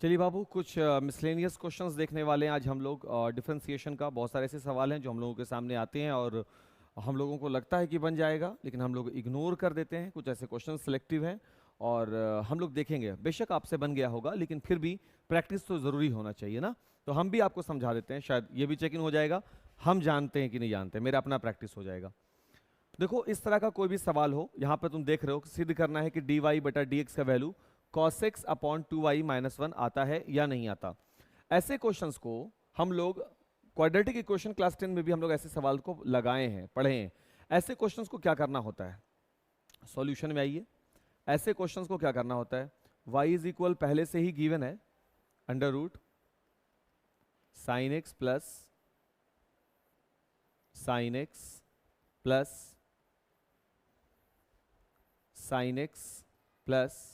चलिए बाबू, कुछ miscellaneous questions देखने वाले हैं आज हम लोग। डिफरेंशिएशन का बहुत सारे ऐसे सवाल हैं जो हम लोगों के सामने आते हैं और हम लोगों को लगता है कि बन जाएगा, लेकिन हम लोग इग्नोर कर देते हैं। कुछ ऐसे क्वेश्चन सिलेक्टिव हैं और हम लोग देखेंगे। बेशक आपसे बन गया होगा, लेकिन फिर भी प्रैक्टिस तो ज़रूरी होना चाहिए ना। तो हम भी आपको समझा देते हैं, शायद ये भी चेक इन हो जाएगा हम जानते हैं कि नहीं जानते, मेरा अपना प्रैक्टिस हो जाएगा। देखो, इस तरह का कोई भी सवाल हो, यहाँ पर तुम देख रहे हो, सिद्ध करना है कि डी वाई बटा डी एक्स का value cos x upon 2y minus 1 आता है या नहीं आता। ऐसे क्वेश्चंस को हम लोग क्वाड्रेटिक इक्वेशन क्लास 10 में भी हम लोग ऐसे सवाल को लगाए हैं, पढ़े हैं। ऐसे क्वेश्चंस को क्या करना होता है, सॉल्यूशन में आइए। ऐसे क्वेश्चंस को क्या करना होता है, y इज इक्वल पहले से ही गिवन है under root sine x plus sine x plus sine x plus,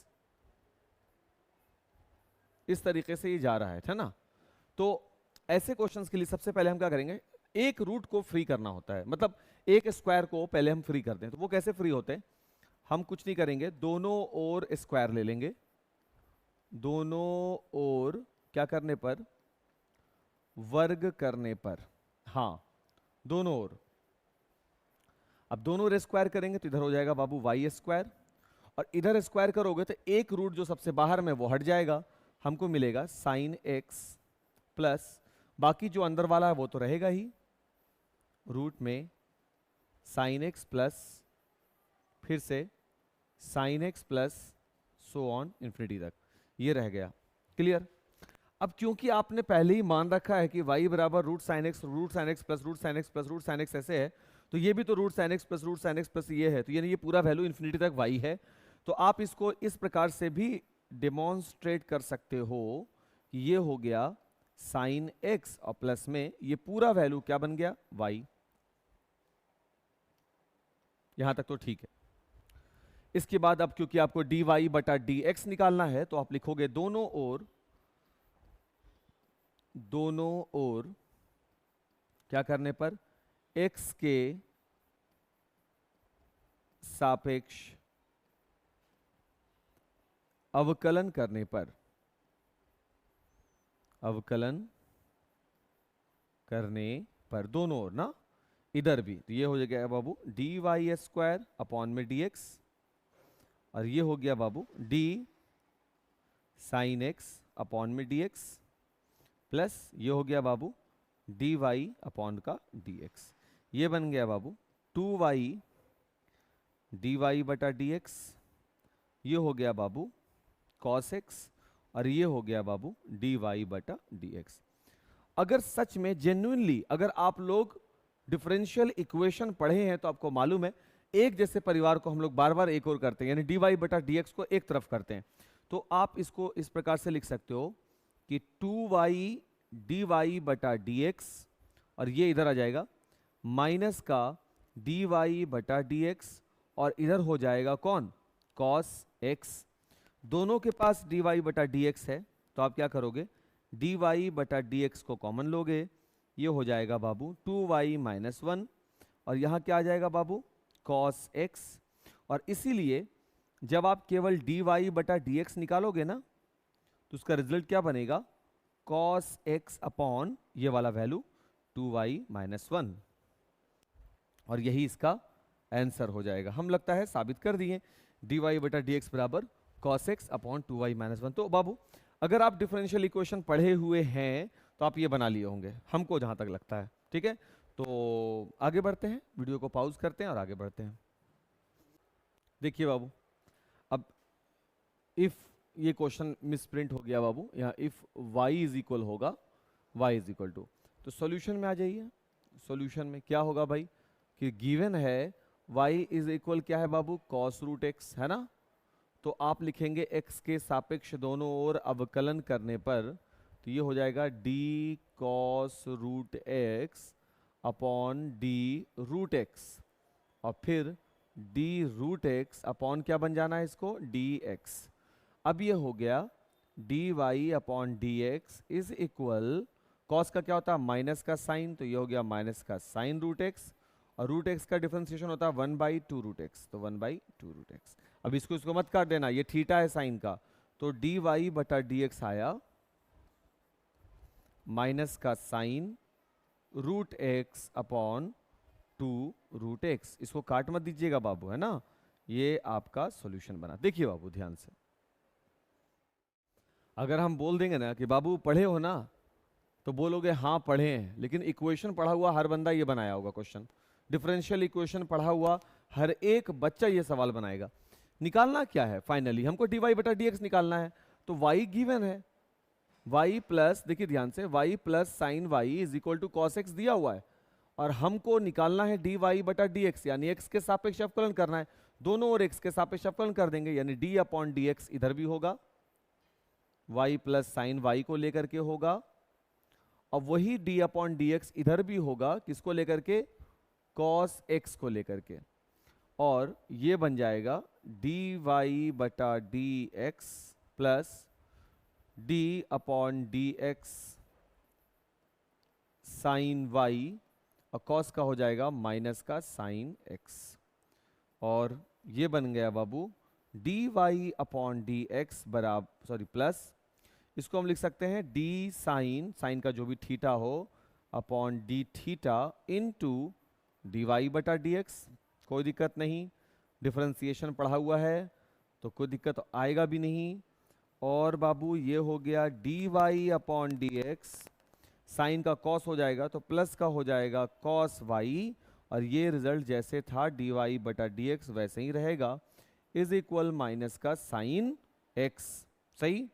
इस तरीके से ये जा रहा है ना। तो ऐसे क्वेश्चंस के लिए सबसे पहले हम क्या करेंगे, एक रूट को फ्री करना होता है। मतलब एक स्क्वायर को पहले हम फ्री करते हैं। तो वो कैसे फ्री होते हैं, हम कुछ नहीं करेंगे, दोनों ओर स्क्वायर ले लेंगे। दोनों ओर क्या करने पर, वर्ग करने पर। हाँ, दोनों ओर। अब दोनों ओर स्क्वायर करेंगे तो इधर हो जाएगा बाबू वाई स्क्वायर, और इधर स्क्वायर करोगे तो एक रूट जो सबसे बाहर में वो हट जाएगा, हमको मिलेगा साइन एक्स प्लस, बाकी जो अंदर वाला है वो तो रहेगा ही, रूट में साइन एक्स प्लस फिर से sign x plus so on infinity तक, ये रह गया। क्लियर। अब क्योंकि आपने पहले ही मान रखा है कि y बराबर root sine x plus root sine x plus root sine x ऐसे है, तो ये भी तो root sine x plus root sine x plus ये है, तो यानी ये पूरा वैल्यू इन्फिनिटी तक y है। तो आप इसको इस प्रकार से भी डेमोन्स्ट्रेट कर सकते हो कि ये हो गया साइन एक्स और प्लस में ये पूरा वैल्यू क्या बन गया, y। यहां तक तो ठीक है। इसके बाद अब क्योंकि आपको dy बटा dx निकालना है, तो आप लिखोगे दोनों ओर क्या करने पर, x के सापेक्ष अवकलन करने पर, अवकलन करने पर दोनों ओर ना, इधर भी। तो ये हो जाएगा बाबू डी वाई स्क्वायर अपॉन में डी एक्स, और ये हो गया बाबू डी साइन एक्स अपॉन में डी एक्स, प्लस ये हो गया बाबू डी वाई अपॉन का डी एक्स। ये बन गया बाबू 2y डी वाई बटा डी एक्स, ये हो गया बाबू cos x, और ये हो गया बाबू डी वाई बटा डी एक्स। अगर सच में जेन्युइनली अगर आप लोग डिफरेंशियल इक्वेशन पढ़े हैं तो आपको मालूम है, एक जैसे परिवार को हम लोग बार बार एक और करते हैं, यानी डी वाई बटा डी एक्स को एक तरफ करते हैं। तो आप इसको इस प्रकार से लिख सकते हो कि 2y डी वाई बटा डी एक्स, और ये इधर आ जाएगा माइनस का डी वाई बटा डी एक्स, और इधर हो जाएगा कौन, cos x। दोनों के पास dy बटा dx है, तो आप क्या करोगे, dy बटा dx को कॉमन लोगे, ये हो जाएगा बाबू 2y माइनस 1, और यहाँ क्या आ जाएगा बाबू cos x। और इसीलिए जब आप केवल dy बटा dx निकालोगे ना, तो उसका रिजल्ट क्या बनेगा, cos x अपॉन ये वाला वैल्यू 2y माइनस 1, और यही इसका आंसर हो जाएगा। हम लगता है साबित कर दिए dy बटा dx बराबर cos x upon 2y minus 1। तो बाबू अगर आप डिफरेंशियल इक्वेशन पढ़े हुए हैं तो आप ये बना लिए होंगे, हमको जहां तक लगता है। ठीक है, तो आगे बढ़ते हैं, वीडियो को पॉज करते हैं और आगे बढ़ते हैं। देखिए बाबू, अब इफ ये क्वेश्चन मिसप्रिंट हो गया बाबू, यहाँ इफ y इज इक्वल होगा y इज इक्वल टू, तो सॉल्यूशन में आ जाइए। सॉल्यूशन में क्या होगा भाई, कि गिवन है y इज इक्वल क्या है बाबू, cos रूट x है ना। तो आप लिखेंगे x के सापेक्ष दोनों ओर अवकलन करने पर, तो ये हो जाएगा d cos root x upon d root x, और फिर d रूट x अपॉन क्या बन जाना है इसको, dx। अब ये हो गया dy upon dx is equal, cos का क्या होता है माइनस का साइन, तो ये हो गया माइनस का साइन रूट x, और रूट एक्स का डिफरेंशिएशन होता है 1/2 रूट एक्स, तो 1/2 रूट एक्स। अब इसको मत कर देना, ये थीटा है साइन का, तो dy बटा dx आया माइनस का sine root x upon 2 root x. इसको काट मत दीजिएगा बाबू, है ना। ये आपका सॉल्यूशन बना। देखिए बाबू ध्यान से, अगर हम बोल देंगे ना कि बाबू पढ़े हो ना, तो बोलोगे हाँ पढ़े हैं, लेकिन इक्वेशन पढ़ा हुआ हर बंदा ये बनाया होगा क्वेश्चन। डिफरेंशियल इक्वेशन पढ़ा हुआ हर एक बच्चा ये सवाल बनाएगा। निकालना क्या है फाइनली, हमको dy बटा dx निकालना है। तो y गिवन है, y प्लस, देखिए ध्यान से, y plus sine y is equal to cos x दिया हुआ है, और हमको निकालना है dy बटा dx, यानी x के सापेक्ष अवकलन करना है। दोनों ओर x के सापेक्ष अवकलन कर देंगे, यानी d अपॉन dx इधर भी होगा, y प्लस साइन वाई को लेकर के होगा, और वही d अपॉन dx इधर भी होगा, किसको लेकर के, cos x को लेकर के। और ये बन जाएगा dy बटा dx plus d upon dx sine y, और cos का हो जाएगा माइनस का साइन x। और ये बन गया बाबू dy अपॉन dx बराबर, सॉरी प्लस, इसको हम लिख सकते हैं d साइन, साइन का जो भी थीटा हो, upon d theta into dy बटा dx। कोई दिक्कत नहीं, डिफरेंशिएशन पढ़ा हुआ है तो कोई दिक्कत आएगा भी नहीं। और बाबू ये हो गया dy अपॉन dx, साइन का cos हो जाएगा तो प्लस का हो जाएगा cos y, और ये रिजल्ट जैसे था dy बटा dx वैसे ही रहेगा, इज इक्वल माइनस का साइन x। सही।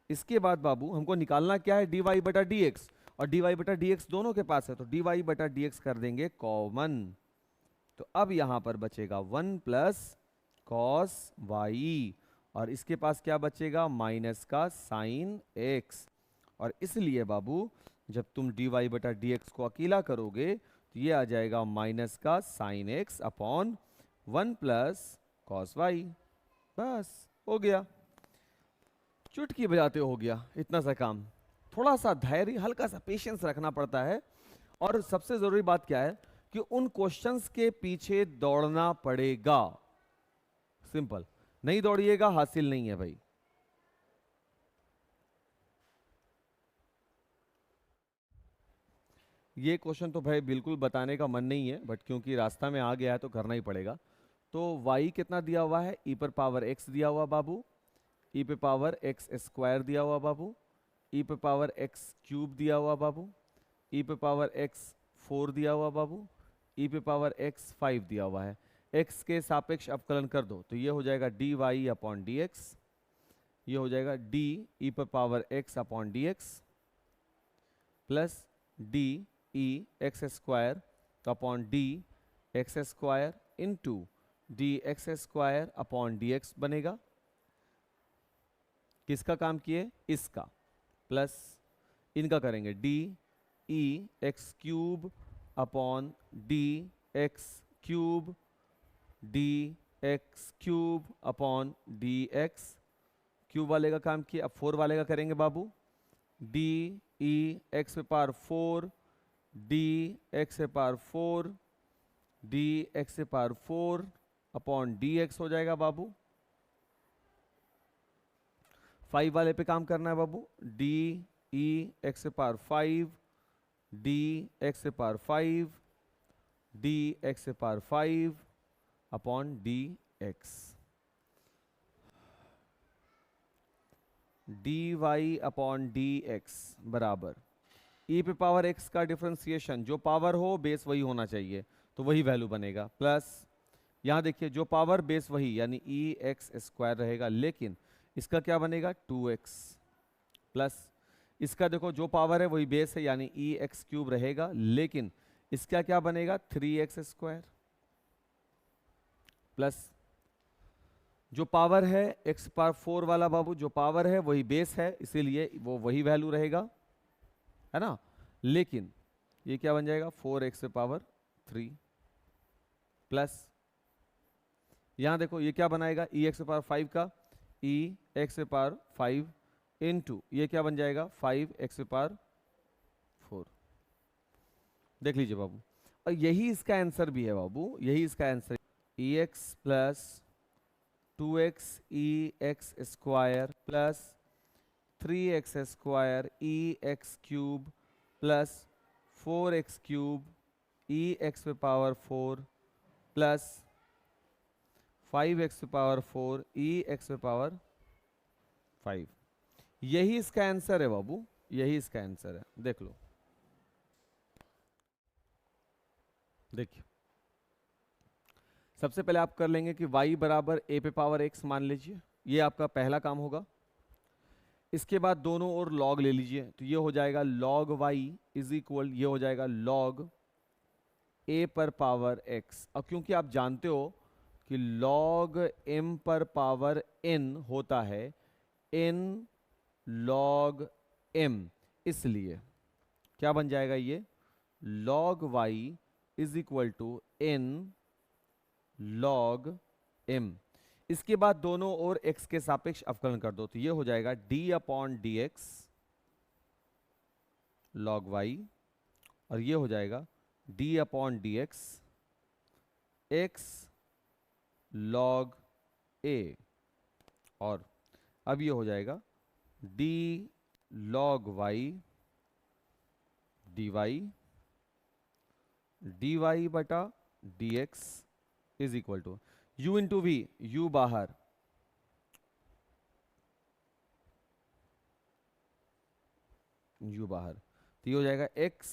इसके बाद बाबू हमको निकालना क्या है, dy बटा dx, और dy बटा dx दोनों के पास है, तो dy बटा dx कर देंगे कॉमन। तो अब यहां पर बचेगा 1 प्लस कॉस वाई, और इसके पास क्या बचेगा, माइनस का साइन x। और इसलिए बाबू जब तुम dy बटा dx को अकेला करोगे तो ये आ जाएगा माइनस का sine x upon 1 plus cos y. बस हो गया, चुटकी बजाते हो गया इतना सा काम। थोड़ा सा धैर्य, हल्का सा पेशेंस रखना पड़ता है, और सबसे जरूरी बात क्या है कि उन क्वेश्चंस के पीछे दौड़ना पड़ेगा। सिंपल, नहीं दौड़िएगा हासिल नहीं है भाई। ये क्वेश्चन तो भाई बिल्कुल बताने का मन नहीं है, बट क्योंकि रास्ता में आ गया है तो करना ही पड़ेगा। तो y कितना दिया हुआ है, e पर पावर x दिया हुआ बाबू, e पे पावर x स्क्वायर दिया हुआ बाबू, e पे पावर x क्यूब दिया हुआ बाबू, e पे पावर x 4 दिया हुआ बाबू, e पे पावर x 5 दिया हुआ है। x के सापेक्ष अवकलन कर दो तो ये हो जाएगा dy अपॉन dx, ये हो जाएगा d e पर power x upon dx plus d e x square upon d x square into D x square upon d x बनेगा। किसका काम किए, इसका, प्लस इनका करेंगे D e x cube upon d x cube, D x cube upon d x cube वाले का काम किया। अब 4 वाले का करेंगे बाबू, डी ई एक्स पे पावर 4, डी एक्स पे पावर 4, डी एक्स पे पावर 4 अपॉन डी एक्स हो जाएगा बाबू। 5 वाले पे काम करना है बाबू, डी ई एक्स पे पावर 5, डी एक्स पे पावर 5, डी एक्स पे power 5 upon d x, d y upon d x बराबर ई पे पावर एक्स का डिफरेंशिएशन, जो पावर हो बेस वही होना चाहिए तो वही वैल्यू बनेगा, प्लस यहाँ देखिए जो पावर बेस वही यानी ई एक्स स्क्वायर रहेगा, लेकिन इसका क्या बनेगा 2x, प्लस इसका देखो जो पावर है वही बेस है यानी ई एक्स क्यूब रहेगा, लेकिन इसका क्या बनेगा 3x स्क्वायर, प्लस जो पावर है x पावर 4 वाला बाबू, जो पावर है वही बेस है इसीलिए वो वही वैल्यू रहेगा, है ना। लेकिन ये क्या बन जाएगा 4x पावर 3, प्लस यहां देखो ये क्या बनाएगा ई एक्स पावर 5 का ई एक्स पावर 5 इंटू ये क्या बन जाएगा 5x पावर 4। देख लीजिए बाबू, और यही इसका आंसर भी है बाबू, यही इसका answer, e x plus 2x e x square plus 3x square e x cube plus 4x cube e x पे पावर 4 प्लस 5x पे पावर 4 ई एक्स पे पावर 5। यही इसका आंसर है बाबू, यही इसका आंसर है। देख लो, देखिए सबसे पहले आप कर लेंगे कि y बराबर a पे पावर x मान लीजिए, ये आपका पहला काम होगा। इसके बाद दोनों ओर log ले लीजिए, तो ये हो जाएगा log y इज इक्वल, ये हो जाएगा log a पर पावर x। अब क्योंकि आप जानते हो कि log m पर पावर n होता है n log m, इसलिए क्या बन जाएगा ये log y is equal to n log m। इसके बाद दोनों ओर x के सापेक्ष अवकलन कर दो, तो ये हो जाएगा d upon d x log y, और ये हो जाएगा d upon d x x log a, और अब ये हो जाएगा d log y dy बटा dx is equal to u into v, u बाहर, तो ये हो जाएगा x,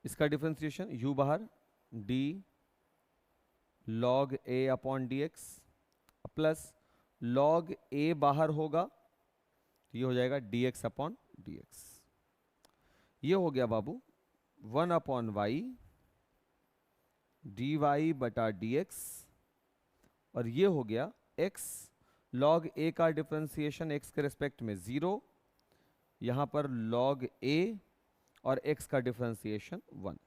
इसका डिफरेंशिएशन u बाहर d log a upon dx plus log a बाहर होगा, तो ये हो जाएगा dx अपॉन dx। ये हो गया बाबू 1 अपॉन y dy बटा dx, और ये हो गया x log a का डिफरेंशिएशन x के रिस्पेक्ट में 0, यहाँ पर log a और x का डिफरेंशिएशन 1।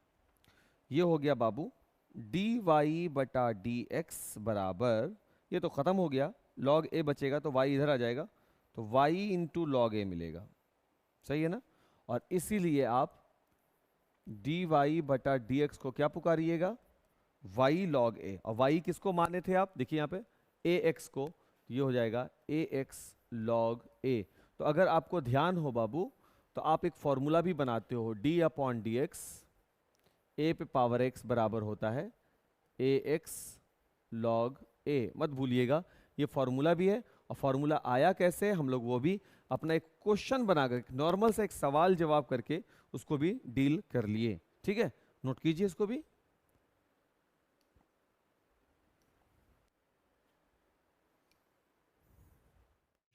ये हो गया बाबू dy बटा dx बराबर, ये तो ख़त्म हो गया, log a बचेगा तो y इधर आ जाएगा, तो y इंटू log a मिलेगा, सही है ना। और इसीलिए आप dy बटा dx को क्या पुकारिएगा, y log a, और y किसको माने थे आप, देखिए यहाँ पे ax को, ये हो जाएगा ax log a। तो अगर आपको ध्यान हो बाबू, तो आप एक फॉर्मूला भी बनाते हो, d upon d x a पे पावर x बराबर होता है ax log a, मत भूलिएगा ये फॉर्मूला भी है। और फॉर्मूला आया कैसे, हम लोग वो भी अपना एक क्वेश्चन बनाकर, नॉर्मल सा एक सवाल जवाब करके उसको भी डील कर लिए, ठीक है, नोट कीजिए इसको भी।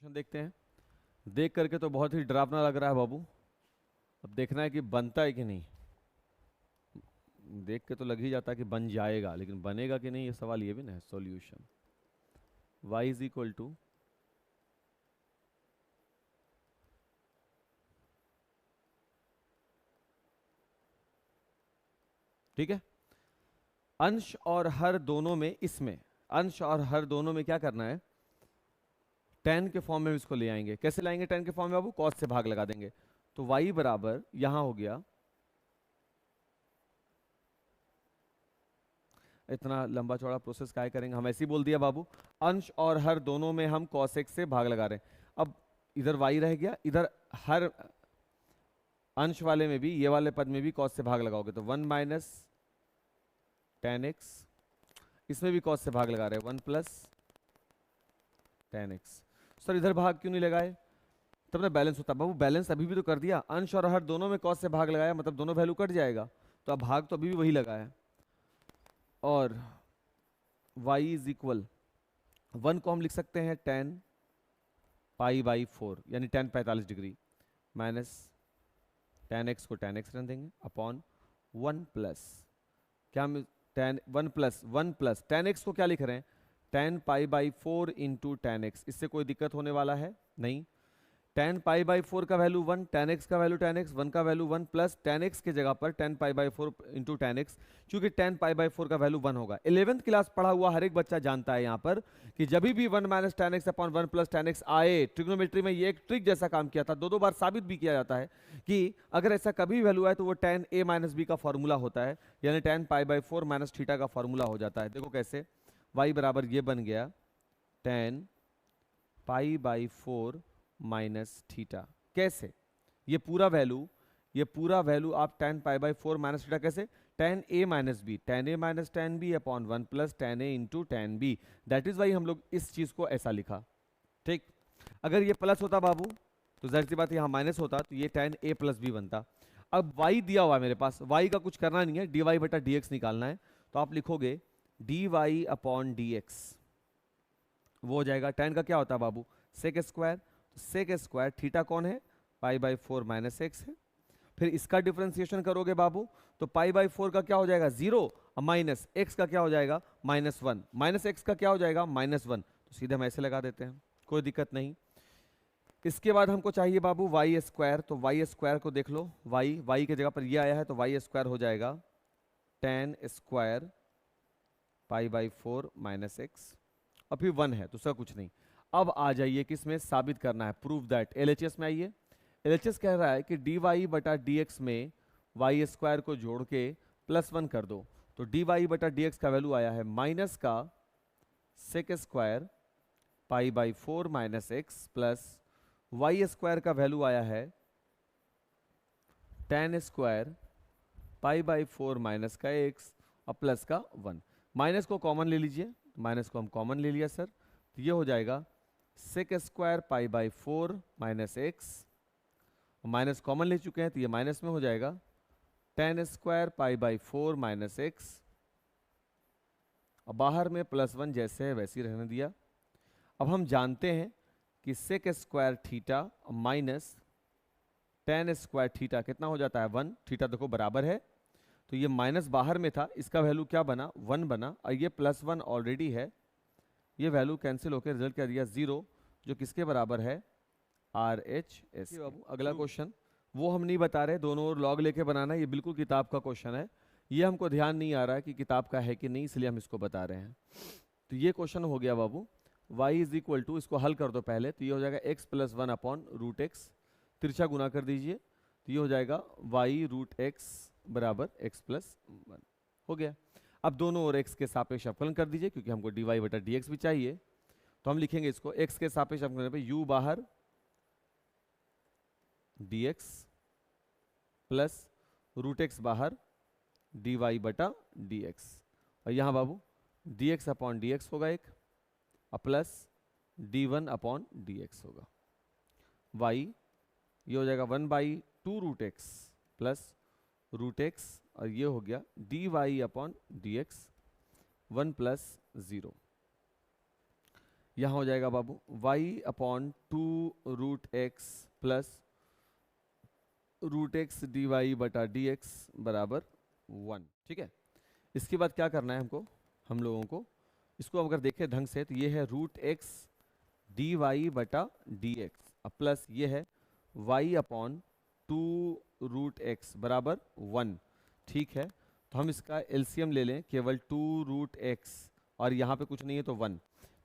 देखते हैं, देख करके तो बहुत ही डरावना लग रहा है बाबू, अब देखना है कि बनता है कि नहीं। देख के तो लग ही जाता है कि बन जाएगा, लेकिन बनेगा कि नहीं ये सवाल ये भी ना है। Solution y is equal to ठीक है, अंश और हर दोनों में, इसमें अंश और हर दोनों में क्या करना है, tan के फॉर्म में इसको ले आएंगे। कैसे लाएंगे tan के फॉर्म में बाबू, cos से भाग लगा देंगे, तो y बराबर यहां हो गया, इतना लंबा चौड़ा प्रोसेस काय करेंगे, हम ऐसे ही बोल दिया बाबू, अंश और हर दोनों में हम cos x से भाग लगा रहे हैं। अब इधर y रह गया, इधर हर अंश वाले में भी, ये वाले पद में भी cos से भाग लगाओगे तो 1 माइनस tan x, इसमें भी cos से भाग लगा रहे हैं 1 प्लस tan x। सर इधर भाग क्यों नहीं लगाए, तब ना बैलेंस होता। बाबू बैलेंस अभी भी तो कर दिया, अंश और हर दोनों में cos से भाग लगाया, मतलब दोनों वैल्यू कट जाएगा, तो अब भाग तो अभी भी वही लगाया। और y इज इक्वल 1 को हम लिख सकते हैं tan पाई बाई 4, यानी tan 45 degree, minus tan x को tan x रन देंगे अपॉन 1 प्लस क्या tan 1 प्लस tan x को क्या लिख रहे हैं, tan pi by 4 into tan x। इससे कोई दिक्कत होने वाला है नहीं, tan पाई बाई 4 का वैल्यू 1, tan x का वैल्यू tan x, 1 का वैल्यू 1 प्लस tan x के जगह पर tan pi by 4 into tan x, क्योंकि tan पाई बाई 4 का वैल्यू 1 होगा। 11th क्लास पढ़ा हुआ हर एक बच्चा जानता है यहाँ पर कि जब भी 1 minus tan x upon 1 plus tan x आए, ट्रिग्नोमेट्री में ये एक ट्रिक जैसा काम किया था, दो बार साबित भी किया जाता है कि अगर ऐसा कभी वैल्यू आए तो वो tan a माइनस b का फॉर्मूला होता है, यानी tan pi by 4 minus theta का फॉर्मूला हो जाता है। देखो कैसे, y बराबर ये बन गया tan pi by 4 minus theta. कैसे? ये पूरा वैल्यू आप tan pi by 4 minus theta कैसे? tan a minus b, tan a minus tan b upon 1 plus tan a into tan b। That is why हम लोग इस चीज को ऐसा लिखा। ठीक, अगर ये प्लस होता बाबू तो जाहिर सी बात यहाँ माइनस होता, तो ये tan a प्लस बी बनता। अब y दिया हुआ है मेरे पास, y का कुछ करना नहीं है, dy बटा dx निकालना है। तो आप लिखोगे dy अपॉन dx, वो हो जाएगा tan का क्या होता है बाबू? Sec square. Sec square theta कौन है? पाई बाई 4 माइनस एक्स है। फिर इसका डिफरेंशिएशन करोगे बाबू तो पाई बाई 4 का क्या हो जाएगा? 0, माइनस एक्स का क्या हो जाएगा? -1, माइनस एक्स का क्या हो जाएगा? -1। तो सीधे हम ऐसे लगा देते हैं, कोई दिक्कत नहीं। इसके बाद हमको चाहिए बाबू वाई स्क्वायर, तो वाई स्क्वायर को देख लो, वाई की जगह पर ये आया है तो वाई स्क्वायर हो जाएगा tan square pi by 4 minus x, और फिर 1 है तो उसका कुछ नहीं। अब आ जाइए किसमें साबित करना है, प्रूव दैट। एलएचएस में आइए। एलएचएस कह रहा है कि डी वाई बटा डी एक्स में वाई स्क्वायर को जोड़ के +1 कर दो, तो डी वाई बटा डी एक्स का वैल्यू आया है माइनस का sec square pi by 4 minus x plus y square का वैल्यू आया है tan square pi by 4 minus का एक्स और प्लस का 1। माइनस को कॉमन ले लीजिए, माइनस को हम कॉमन ले लिया सर, तो ये हो जाएगा sec square pi by 4 minus x, minus common ले चुके हैं तो ये माइनस में हो जाएगा tan square pi by 4 minus x, और बाहर में +1 जैसे है वैसे ही रहने दिया। अब हम जानते हैं कि sec square theta minus tan square theta कितना हो जाता है? 1। थीटा देखो बराबर है, तो ये माइनस बाहर में था, इसका वैल्यू क्या बना? 1 बना, और ये +1 ऑलरेडी है, ये वैल्यू कैंसिल होकर रिजल्ट क्या दिया? 0, जो किसके बराबर है? RHS। बाबू अगला क्वेश्चन वो हम नहीं बता रहे, दोनों ओर लॉग लेके बनाना, ये बिल्कुल किताब का क्वेश्चन है, ये हमको ध्यान नहीं आ रहा है कि किताब का है कि नहीं, इसलिए हम इसको बता रहे हैं। तो ये क्वेश्चन हो गया बाबू y इज इक्वल टू, इसको हल कर दो पहले, तो ये हो जाएगा x plus 1 upon root x, तिरछा गुना कर दीजिए, तो ये हो जाएगा y रूट एक्स बराबर x प्लस 1 हो गया। अब दोनों ओर x के सापेक्ष अवकलन कर दीजिए, क्योंकि हमको dy बटा dx भी चाहिए, तो हम लिखेंगे इसको x के सापेक्ष अवकलन पे u बाहर dx प्लस रूट एक्स बाहर dy बटा dx, और यहाँ बाबू dx अपॉन dx होगा एक, और प्लस d1 अपॉन dx होगा। y ये हो जाएगा 1/2 root x plus root x, और ये हो गया dy अपॉन dx 1 प्लस 0। यहाँ हो जाएगा बाबू y upon 2 root x plus root x d y बटा डी एक्स बराबर 1। ठीक है, इसके बाद क्या करना है हमको, हम लोगों को इसको अगर देखें ढंग से तो ये है रूट एक्स डी वाई बटा डी एक्स, अब प्लस ये है y अपॉन 2 रूट एक्स बराबर 1। ठीक है, तो हम इसका एलसीएम ले लें, केवल 2 रूट एक्स, और यहाँ पे कुछ नहीं है तो 1,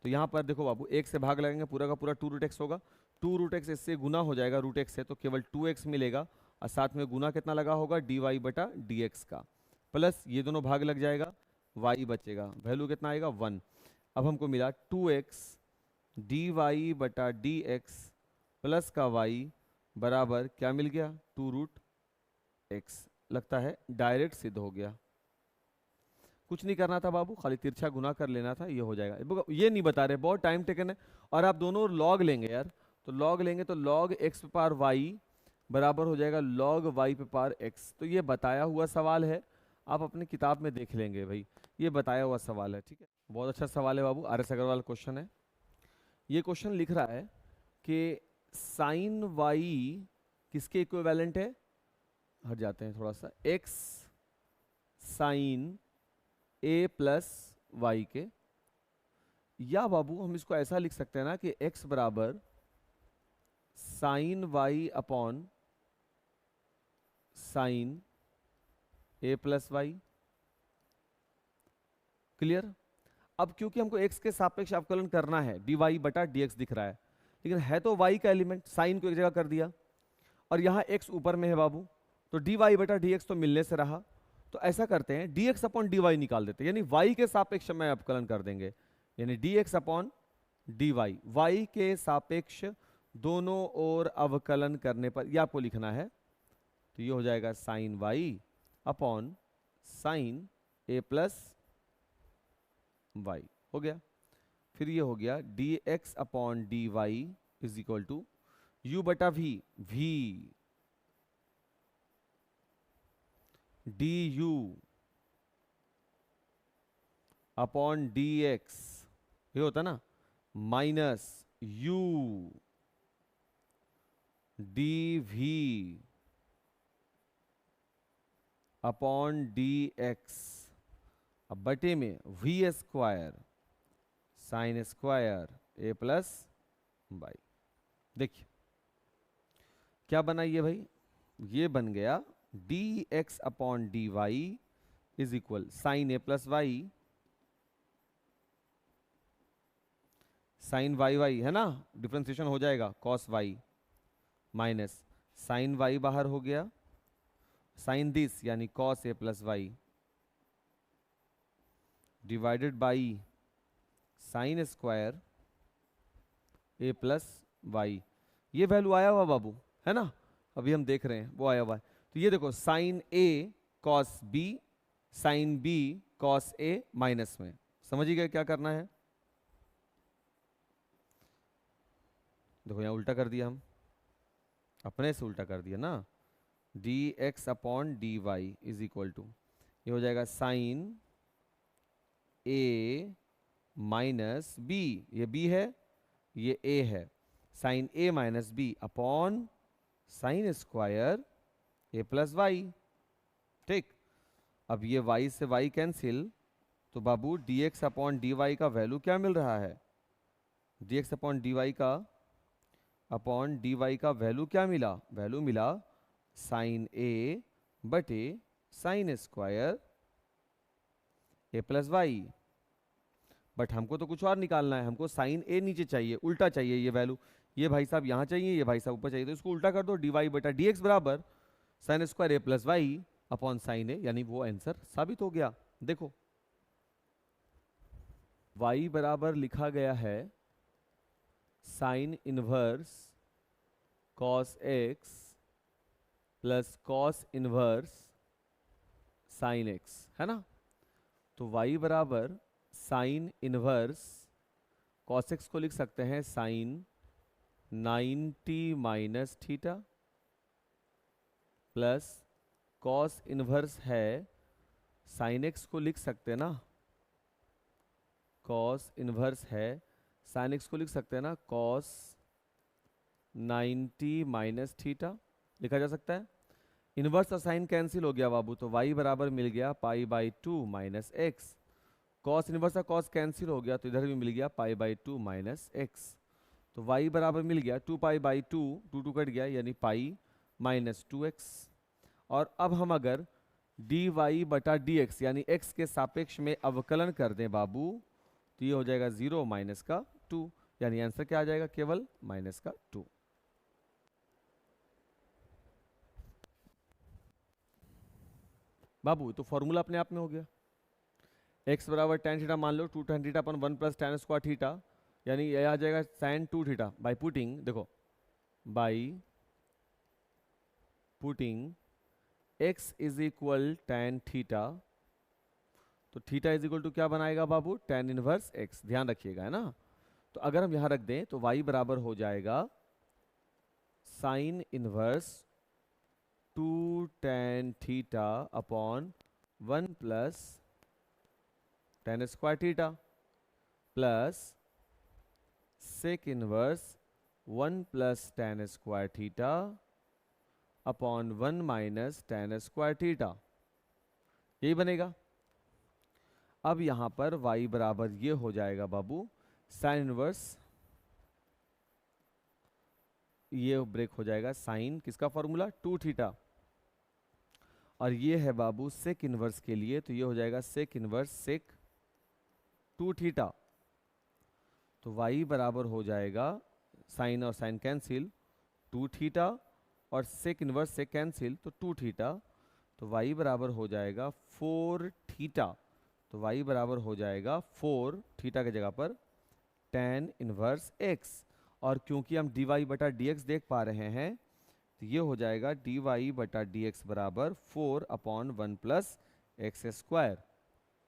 तो यहाँ पर देखो बाबू 1 से भाग लगेंगे, पूरा का पूरा 2 रूट एक्स होगा, 2 रूट एक्स इससे गुना हो जाएगा रूट एक्स से, तो केवल 2x मिलेगा, और साथ में गुना कितना लगा होगा? dy बटा dx का, प्लस ये दोनों भाग लग जाएगा, y बचेगा, वैल्यू कितना आएगा? 1। अब हमको मिला 2x dy बटा dx प्लस का y बराबर क्या मिल गया? 2 रूट एक्स। लगता है डायरेक्ट सिद्ध हो गया, कुछ नहीं करना था बाबू, खाली तिरछा गुना कर लेना था, ये हो जाएगा। ये नहीं बता रहे, बहुत टाइम टेकन है, और आप दोनों लॉग लेंगे यार, तो लॉग लेंगे तो लॉग x पे पावर y बराबर हो जाएगा लॉग y पे पावर x। तो ये बताया हुआ सवाल है, आप अपनी किताब में देख लेंगे भाई, ये बताया हुआ सवाल है। ठीक है, बहुत अच्छा सवाल है बाबू, RS अग्रवाल क्वेश्चन है। ये क्वेश्चन लिख रहा है कि साइन y किसके इक्विवेलेंट है? हट जाते हैं थोड़ा सा, x sine a plus y के, या बाबू हम इसको ऐसा लिख सकते हैं ना कि x बराबर sine y upon sine a plus y. Clear? अब क्योंकि हमको x के सापेक्ष अवकलन करना है, dy बटा dx दिख रहा है, लेकिन है तो y का एलिमेंट, साइन को एक जगह कर दिया, और यहाँ x ऊपर में है बाबू, तो dy बटा dx तो मिलने से रहा, तो ऐसा करते हैं dx अपॉन dy निकाल देते हैं, यानी y के सापेक्ष में अवकलन कर देंगे, यानी dx अपॉन dy, y के सापेक्ष दोनों ओर अवकलन करने पर ये आपको लिखना है, तो ये हो जाएगा sine y upon sine a plus y, हो गया। फिर ये हो गया d x upon d y is equal to u बटा v, v d u upon d x, ये होता ना, minus u d v upon d x, अब बटे में वी स्क्वायर साइन स्क्वायर ए प्लस वाई। देखिए क्या बना ये भाई, ये बन गया d x upon d y is equal sign a plus y, sine y y है ना, डिफ्रेंसिएशन हो जाएगा cos y, minus sine y बाहर हो गया, साइन दिस यानी cos a plus y divided by sine square A plus y. ये value आया हुआ बाबू है ना, अभी हम देख रहे हैं वो आया हुआ है। तो ये देखो sine A cos B, sine B cos A minus में, समझ गए क्या करना है। देखो यहाँ उल्टा कर दिया, हम अपने से उल्टा कर दिया ना, d x upon d y is equal to ये हो जाएगा साइन ए माइनस बी, ये बी है ये ए है, sine A minus B upon sine square A plus y. ठीक, अब ये y से y कैंसिल, तो बाबू dx अपॉन डी वाई का वैल्यू क्या मिल रहा है, dx अपॉन डी वाई का वैल्यू क्या मिला, वैल्यू मिला साइन ए बटे sine square A plus y. But हमको तो कुछ और निकालना है, हमको साइन ए नीचे चाहिए, उल्टा चाहिए ये वैल्यू, ये भाई साहब यहाँ चाहिए, ये भाई साहब ऊपर चाहिए, तो इसको उल्टा कर दो, डी वाई बटा डी एक्स बराबर साइन स्क्वायर ए प्लस वाई अपॉन साइन ए, यानी वो आंसर साबित हो गया। देखो y बराबर लिखा गया है sine inverse cos x plus cos inverse sine x, है ना। तो y बराबर साइन इनवर्स कॉस एक्स को लिख सकते हैं sine 90 minus theta plus cos inverse है साइन एक्स को लिख सकते हैं ना, कॉस इनवर्स है साइन एक्स को लिख सकते हैं ना कॉस 90 माइनस थीटा लिखा जा सकता है। इनवर्स और साइन कैंसिल हो गया बाबू, तो y बराबर मिल गया pi by 2 minus x, cos inverse और कॉस कैंसिल हो गया तो इधर भी मिल गया पाई बाई 2 माइनस एक्स, तो y बराबर मिल गया 2 पाई बाई 2, 2 2 कट गया यानी पाई माइनस 2x। और अब हम अगर डी वाई बटा डी एक्स यानी x के सापेक्ष में अवकलन कर दें बाबू, तो ये हो जाएगा 0 माइनस का 2, यानी आंसर क्या आ जाएगा, केवल माइनस का 2। बाबू तो फॉर्मूला अपने आप में हो गया, x बराबर tan थीटा मान लो 2 tan थीटा अपन 1 प्लस tan स्क्वायर थीटा, यानी ये आ जाएगा sin 2 थीटा बाई पुटिंग, देखो by putting x is equal tan theta, तो थीटा इज इक्वल टू क्या बनाएगा बाबू, tan इनवर्स x, ध्यान रखिएगा है ना। तो अगर हम यहां रख दें तो y बराबर हो जाएगा sine inverse 2 tan theta upon 1 plus tan square theta plus sec inverse 1 plus tan square theta upon 1 minus tan square theta, यही बनेगा। अब यहां पर y बराबर ये हो जाएगा बाबू साइन इनवर्स, ये ब्रेक हो जाएगा साइन किसका फॉर्मूला 2 थीटा, और ये है बाबू सेक इनवर्स के लिए, तो ये हो जाएगा सेक इनवर्स सेक 2 थीटा। तो y बराबर हो जाएगा साइन और साइन कैंसिल 2 थीटा और सेक इनवर्स से कैंसिल तो 2 थीटा, तो y बराबर हो जाएगा 4 थीटा, तो y बराबर हो जाएगा 4 थीटा की जगह पर tan इनवर्स x, और क्योंकि हम dy बटा dx देख पा रहे हैं तो ये हो जाएगा dy बटा dx बराबर 4/1 प्लस एक्स स्क्वायर।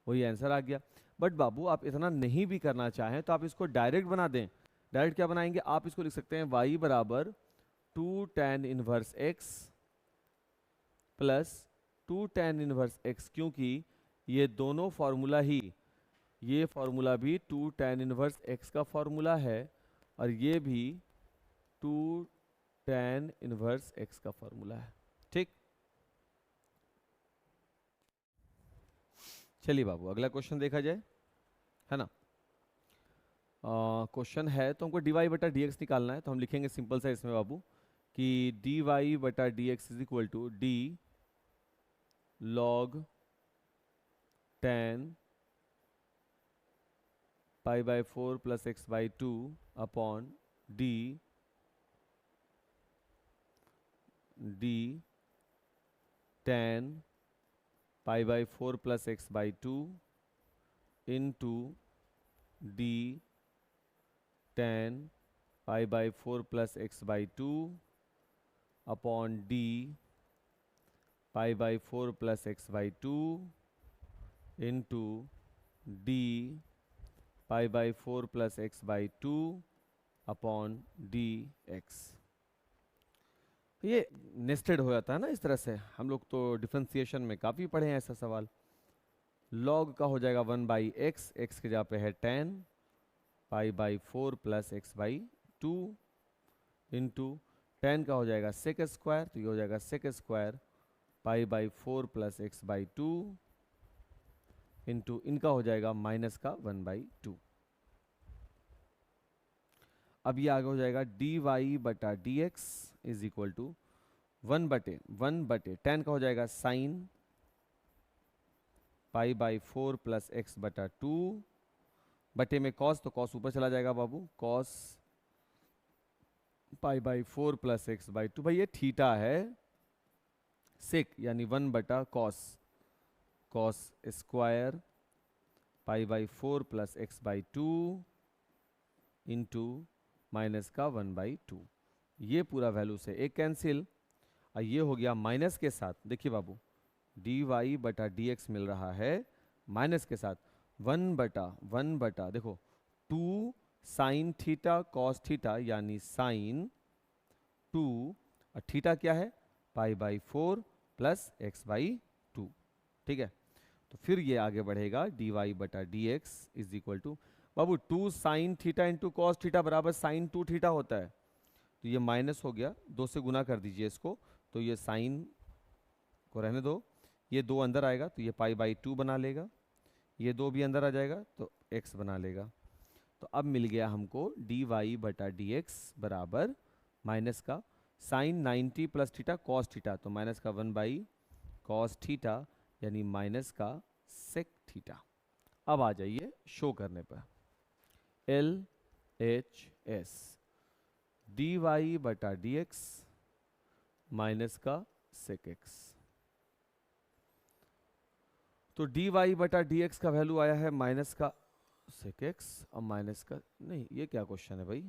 वही आंसर आ गया। बट बाबू आप इतना नहीं भी करना चाहें तो आप इसको डायरेक्ट बना दें। डायरेक्ट क्या बनाएंगे, आप इसको लिख सकते हैं y बराबर 2 tan inverse x plus 2 tan inverse x, क्योंकि ये दोनों फॉर्मूला ही, ये फॉर्मूला भी 2 tan इनवर्स x का फॉर्मूला है और ये भी 2 tan इनवर्स x का फॉर्मूला है। ठीक, चलिए बाबू अगला क्वेश्चन देखा जाए, है ना। क्वेश्चन है तो हमको dy बटा dx निकालना है, तो हम लिखेंगे सिंपल सा इसमें बाबू कि dy बटा dx is equal to d log tan pi by 4 plus x by 2 upon d tan pi by 4 plus x by 2 into d tan pi by 4 plus x by 2 upon d pi by 4 plus x by 2 into d pi by 4 plus x by 2 upon d x. ये nested हो जाता है ना इस तरह से, हम लोग तो डिफरेंशिएशन में काफ़ी पढ़े हैं ऐसा सवाल। log का हो जाएगा 1 बाई एक्स, एक्स के जगह पे है tan pi by 4 plus x by 2 into tan का हो जाएगा सेक स्क्वायर, तो ये हो जाएगा sec square pi by 4 plus x by 2 into इनका हो जाएगा माइनस का 1 बाई 2। अब ये आगे हो जाएगा डी वाई बटा d x is equal to 1 बटे tan का हो जाएगा sine pi by 4 plus x बटा 2 बटे में कॉस, तो कॉस ऊपर चला जाएगा बाबू, cos pi by 4 plus x by 2। भाई ये थीटा है, सेक यानी 1 बटा cos, cos square pi by 4 plus x by 2 into minus का 1 बाई 2। ये पूरा वैल्यू से एक कैंसिल और ये हो गया माइनस के साथ। देखिए बाबू डी वाई बटा डी एक्स मिल रहा है माइनस के साथ 1 बटा देखो 2 साइन थीटा कॉस थीटा यानी साइन 2 और थीटा क्या है pi by 4 plus x by 2। ठीक है, तो फिर ये आगे बढ़ेगा डी वाई बटा d x is equal to बाबू 2 sine theta into cos theta बराबर साइन 2 थीटा होता है, तो ये माइनस हो गया, 2 से गुना कर दीजिए इसको, तो ये साइन को रहने दो, ये 2 अंदर आएगा तो ये पाई बाई 2 बना लेगा, ये 2 भी अंदर आ जाएगा तो x बना लेगा। तो अब मिल गया हमको डी वाई बटा डी एक्स बराबर माइनस का sine 90 plus theta cos theta, तो माइनस का 1 बाई कॉस थीटा यानी माइनस का सेक थीटा। अब आ जाइए शो करने पर L H S d y बटा डी एक्स माइनस का सेक एक्स। तो डी वाई बटा डी एक्स का वैल्यू आया है माइनस का सेक एक्स और माइनस का नहीं, ये क्या क्वेश्चन है भाई,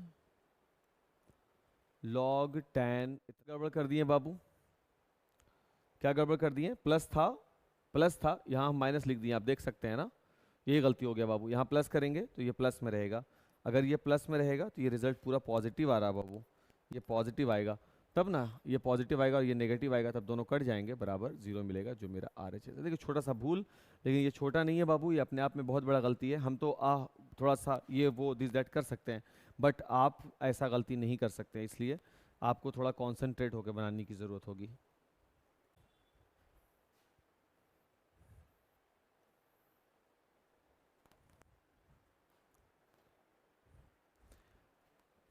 लॉग टैन। गड़बड़ कर दिए बाबू, क्या गड़बड़ कर दिए, प्लस था यहाँ हम माइनस लिख दिए, आप देख सकते हैं ना, ये गलती हो गया बाबू। यहाँ प्लस करेंगे तो ये प्लस में रहेगा, अगर ये प्लस में रहेगा तो ये रिजल्ट पूरा पॉजिटिव आ रहा है बाबू, ये पॉजिटिव आएगा तब ना, ये पॉजिटिव आएगा और ये नेगेटिव आएगा तब दोनों कट जाएंगे, बराबर 0 मिलेगा जो मेरा आर एच है। देखिए छोटा सा भूल, लेकिन ये छोटा नहीं है बाबू, ये अपने आप में बहुत बड़ा गलती है। हम तो थोड़ा सा ये वो दिस दैट कर सकते हैं, बट आप ऐसा गलती नहीं कर सकते, इसलिए आपको थोड़ा कॉन्सेंट्रेट होकर बनाने की ज़रूरत होगी।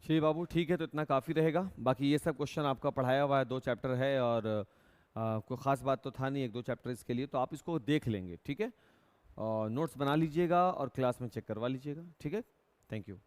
चलिए बाबू ठीक है, तो इतना काफ़ी रहेगा। बाकी ये सब क्वेश्चन आपका पढ़ाया हुआ है, 2 चैप्टर है और कोई ख़ास बात तो था नहीं 1-2 चैप्टर इसके लिए, तो आप इसको देख लेंगे। ठीक है, और नोट्स बना लीजिएगा और क्लास में चेक करवा लीजिएगा। ठीक है, थैंक यू।